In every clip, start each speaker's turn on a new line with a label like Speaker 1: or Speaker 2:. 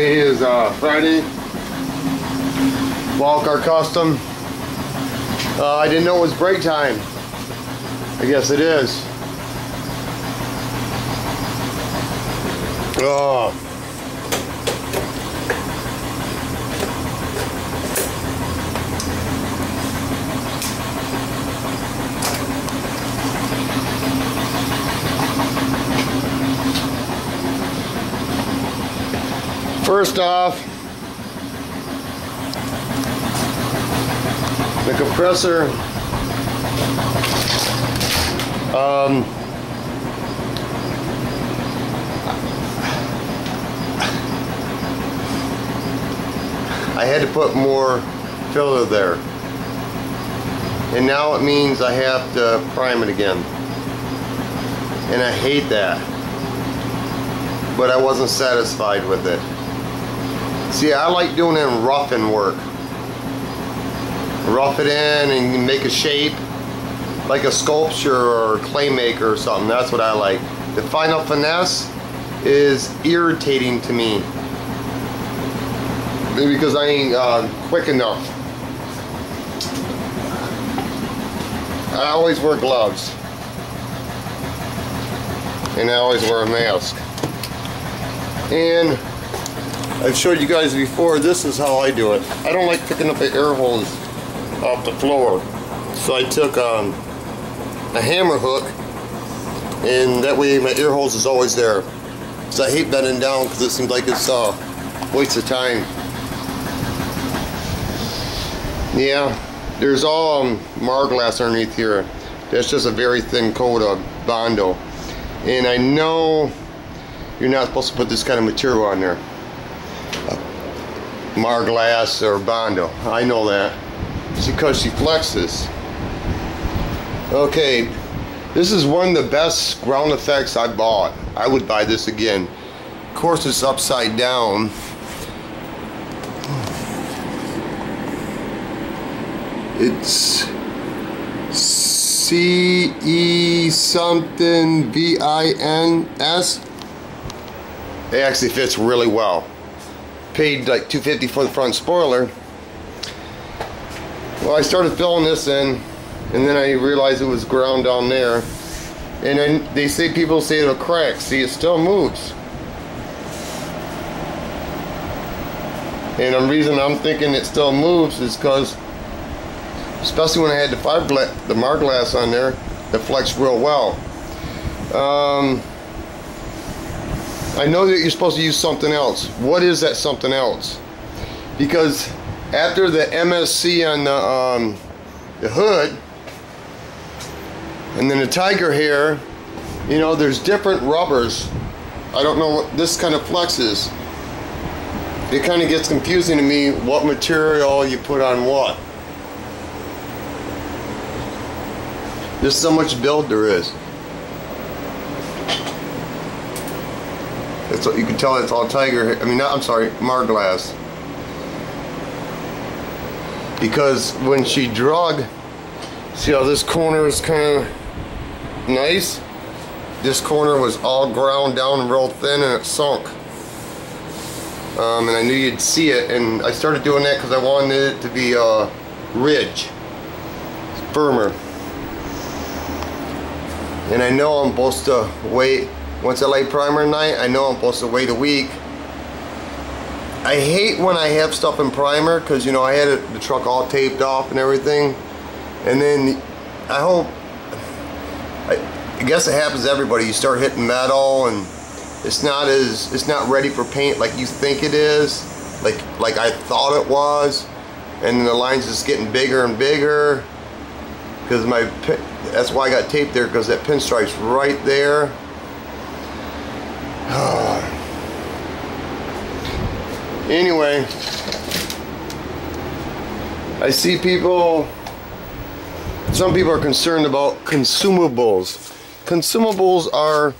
Speaker 1: Today is Friday. Walker Custom. I didn't know it was break time. I guess it is. Oh. First off, the compressor, I had to put more filler there, and now it means I have to prime it again, and I hate that, but I wasn't satisfied with it. See, I like doing it in roughing work. Rough it in and make a shape like a sculpture or clay maker or something. That's what I like. The final finesse is irritating to me. Maybe because I ain't quick enough. I always wear gloves. And I always wear a mask. And I've showed you guys before, this is how I do it. I don't like picking up the air holes off the floor. So I took a hammer hook, and that way my air hose is always there. So I hate bending down because it seems like it's a waste of time. Yeah, there's all Marglass underneath here. That's just a very thin coat of Bondo. And I know you're not supposed to put this kind of material on there. Marglass or Bondo. I know that. It's because she flexes. Okay, this is one of the best ground effects I bought. I would buy this again. Of course, it's upside down. It's CE something VINS. It actually fits really well. Paid like $250 for the front spoiler. Well, I started filling this in, and then I realized it was ground down there. And then they say, people say it'll crack. See, it still moves. And the reason I'm thinking it still moves is because, especially when I had the Marglass on there, it flexed real well. I know that you're supposed to use something else. What is that something else? Because after the MSC on the hood, and then the tiger hair, you know, there's different rubbers. I don't know what this kind of flexes. It kind of gets confusing to me what material you put on what. There's so much build there is. It's, you can tell it's all tiger. I mean, I'm sorry, Marglass. Because when she drug, see how this corner is kind of nice? This corner was all ground down real thin and it sunk. And I knew you'd see it, and I started doing that because I wanted it to be ridge, firmer. And I know I'm supposed to wait. Once I lay primer at night, I know I'm supposed to wait a week. I hate when I have stuff in primer because, you know, I had the truck all taped off and everything. And then I guess it happens to everybody. You start hitting metal and it's not ready for paint like you think it is, like I thought it was. And then the line's just getting bigger and bigger because that's why I got tape there, because that pinstripe's right there. Anyway, I see some people are concerned about consumables. Consumables are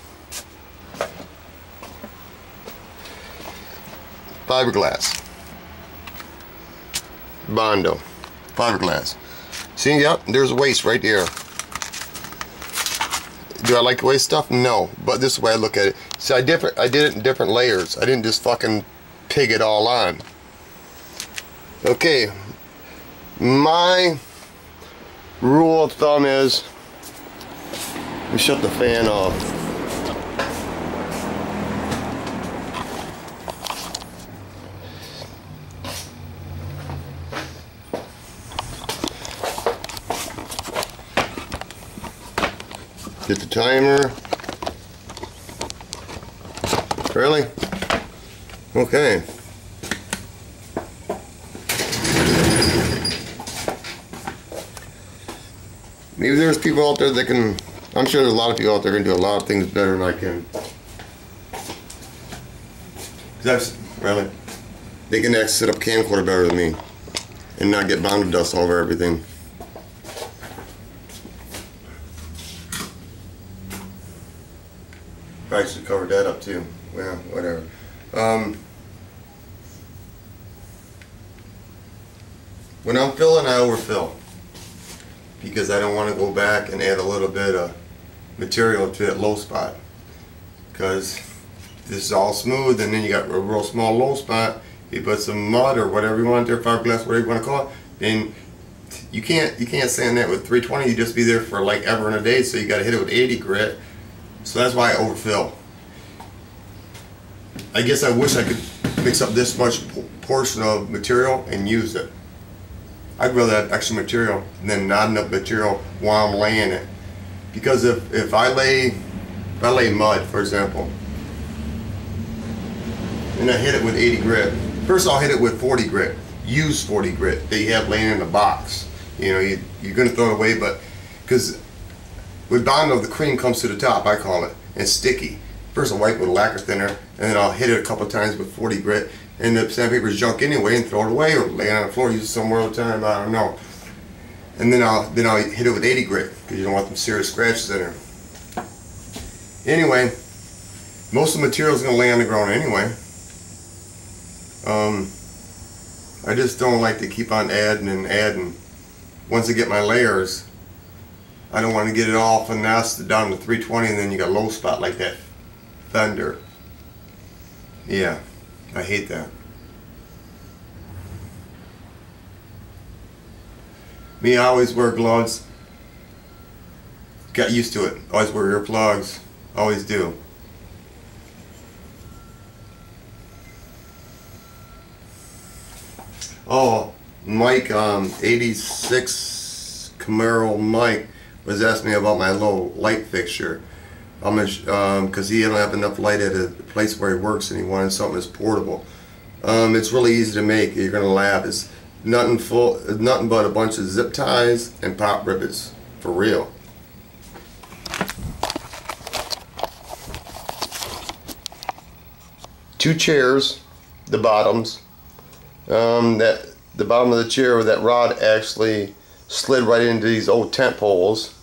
Speaker 1: fiberglass, Bondo, fiberglass. See, yep, there's waste right there. Do I like waste stuff? No, but this is the way I look at it. See, I did it in different layers. I didn't just fucking pig it all on. Okay, my rule of thumb is, let me shut the fan off. Get the timer. Really? Okay. Maybe there's people out there that can, I'm sure there's a lot of people out there that can do a lot of things better than I can. Really, they can actually set up camcorder better than me and not get bounded dust all over everything. Probably should cover that up too. Well, whatever. When I'm filling, I overfill because I don't want to go back and add a little bit of material to that low spot, because this is all smooth and then you got a real small low spot. You put some mud or whatever you want there, fiberglass, whatever you want to call it, then you can't sand that with 320. You just be there for like ever and a day, so you got to hit it with 80 grit. So that's why I overfill. I guess I wish I could mix up this much portion of material and use it. I'd rather have extra material than not enough material while I'm laying it. Because if I lay mud, for example, and I hit it with 80 grit, first I'll hit it with 40 grit. Use 40 grit that you have laying in the box. You know, you're going to throw it away, but because with Bondo, the cream comes to the top, I call it, and it's sticky. First I'll wipe with a lacquer thinner, and then I'll hit it a couple of times with 40 grit, and the sandpaper is junk anyway, and throw it away, or lay it on the floor, use it somewhere all the time, I don't know. And then I'll hit it with 80 grit, because you don't want them serious scratches in there. Anyway, most of the material is going to lay on the ground anyway. I just don't like to keep on adding and adding. Once I get my layers, I don't want to get it all finessed down to 320 and then you got low spot like that fender. Yeah, I hate that. Me, I always wear gloves. Got used to it. Always wear earplugs. Always do. Oh, Mike, 86 Camaro Mike was asking me about my little light fixture. Because he don't have enough light at a place where he works and he wanted something that's portable. It's really easy to make. You're gonna laugh. It's nothing but a bunch of zip ties and pop rivets, for real. Two chairs, the bottoms. The bottom of the chair where that rod actually slid right into these old tent poles.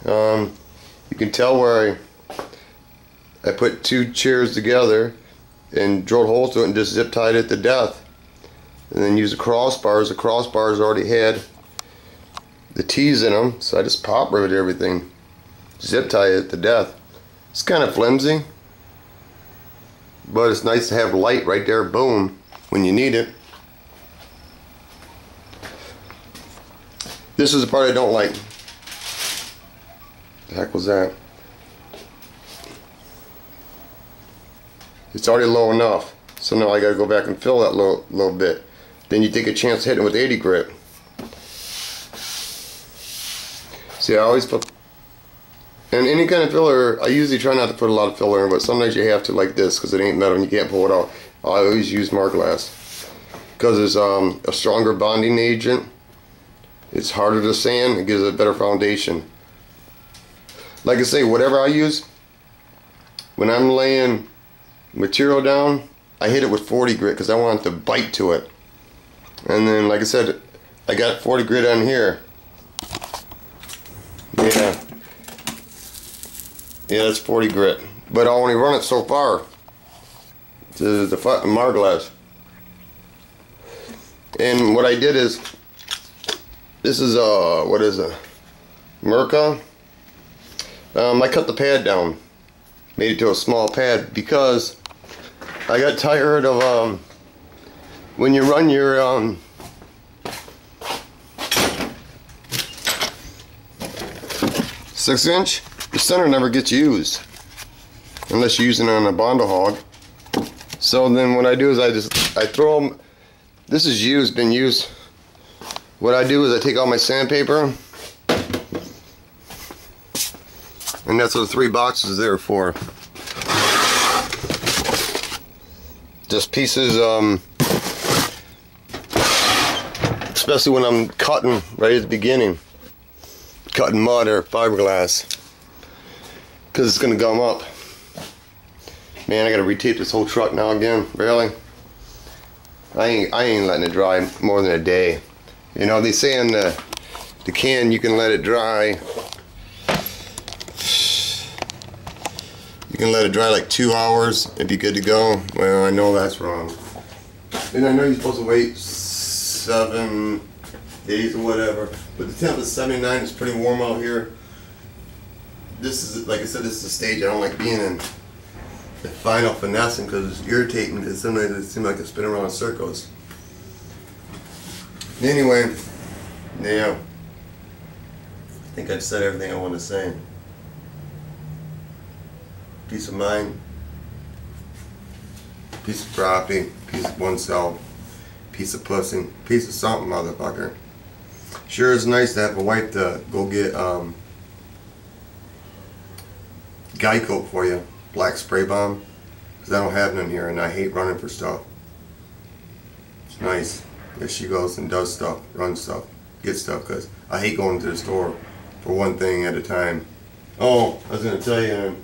Speaker 1: You can tell where I put two chairs together and drilled holes to it and just zip tied it to death, and then used the crossbars. The crossbars already had the T's in them, so I just pop riveted everything, zip tie it to death. It's kind of flimsy, but it's nice to have light right there, boom, when you need it. This is the part I don't like. The heck was that? It's already low enough, so now I gotta go back and fill that little bit. Then you take a chance hitting it with 80 grit. See, I always put, and any kind of filler, I usually try not to put a lot of filler in, but sometimes you have to, like this, because it ain't metal and you can't pull it out. I always use Marglass because it's a stronger bonding agent. It's harder to sand. It gives it a better foundation. Like I say, whatever I use, when I'm laying material down, I hit it with 40 grit because I want it to bite to it. And then, like I said, I got 40 grit on here. Yeah, that's 40 grit. But I only run it so far to the Marglass. And what I did is, this is what is it? Merca. I cut the pad down Made it to a small pad because I got tired of when you run your 6-inch, the center never gets used unless you're using it on a bundle hog. So then what I do is I throw them. This is used, been used. What I do is I take all my sandpaper, and that's what the 3 boxes are there for. Just pieces, especially when I'm cutting right at the beginning, cutting mud or fiberglass, because it's gonna gum up. Man, I gotta retape this whole truck now again. Really? I ain't letting it dry more than a day. You know, they say in the can you can let it dry. You can let it dry like 2 hours and be good to go. Well, I know that's wrong. And I know you're supposed to wait 7 days or whatever. But the temp is 79. It's pretty warm out here. This is, like I said, this is the stage I don't like being in. The final finessing, because it's irritating, because sometimes it seems like it's spinning around in circles. Anyway, yeah, I think I've said everything I want to say. Peace of mind, piece of property, piece of oneself, piece of pussy, piece of something, motherfucker. Sure, it's nice to have a wife to go get guy coat for you. Black spray bomb, because I don't have none here and I hate running for stuff. It's nice that she goes and does stuff, runs stuff, gets stuff, because I hate going to the store for one thing at a time. Oh, I was going to tell you,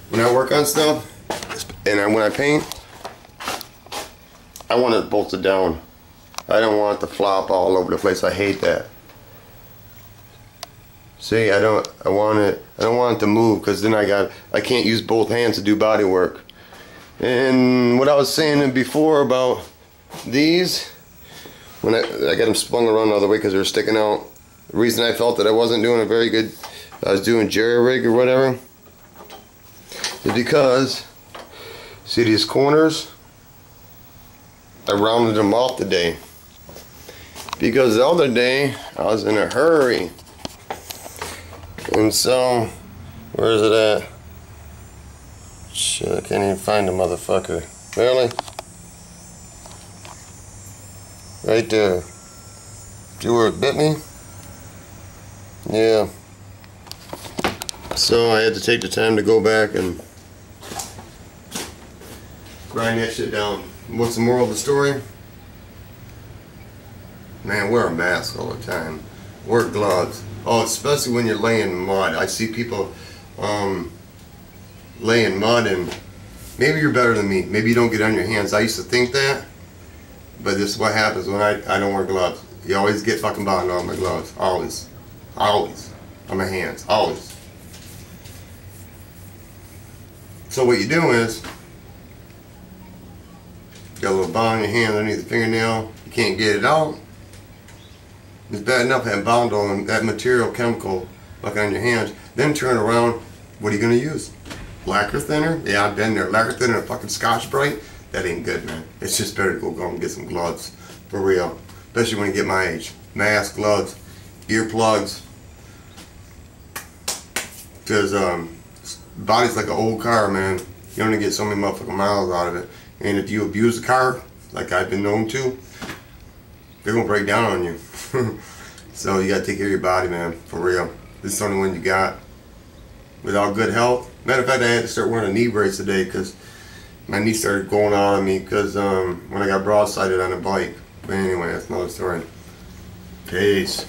Speaker 1: when I work on stuff and when I paint, I want it bolted down. I don't want it to flop all over the place. I hate that. See, I don't want it to move, because then I can't use both hands to do body work. And what I was saying before about these, when I got them spun around the other way because they were sticking out. The reason I felt that I wasn't doing a very good, I was doing jerry rig or whatever, is because, see these corners? I rounded them off today. Because the other day, I was in a hurry. And so, where is it at? Shit, I can't even find the motherfucker. Really? Right there. See where it bit me? Yeah. So I had to take the time to go back and grind that shit down. What's the moral of the story? Man, wear a mask all the time. Wear gloves. Oh, especially when you're laying mud. I see people laying mud, and maybe you're better than me. Maybe you don't get on your hands. I used to think that, but this is what happens when I don't wear gloves. You always get fucking bound on my gloves. Always. Always. On my hands. Always. So what you do is, you got a little bond in your hand underneath the fingernail. You can't get it out. It's bad enough having bound on that material, chemical, like on your hands. Then turn around, what are you going to use? Lacquer thinner? Yeah, I've been there. Lacquer thinner and fucking Scotch-Brite? That ain't good, man. It's just better to go and get some gloves. For real. Especially when you get my age. Mask, gloves, earplugs. Because body's like an old car, man. You only get so many motherfucking miles out of it. And if you abuse the car, like I've been known to, they're going to break down on you. So you got to take care of your body, man, for real. This is the only one you got. Without good health. Matter of fact, I had to start wearing a knee brace today because my knee started going out on me because when I got broadsided on a bike. But anyway, that's another story. Peace.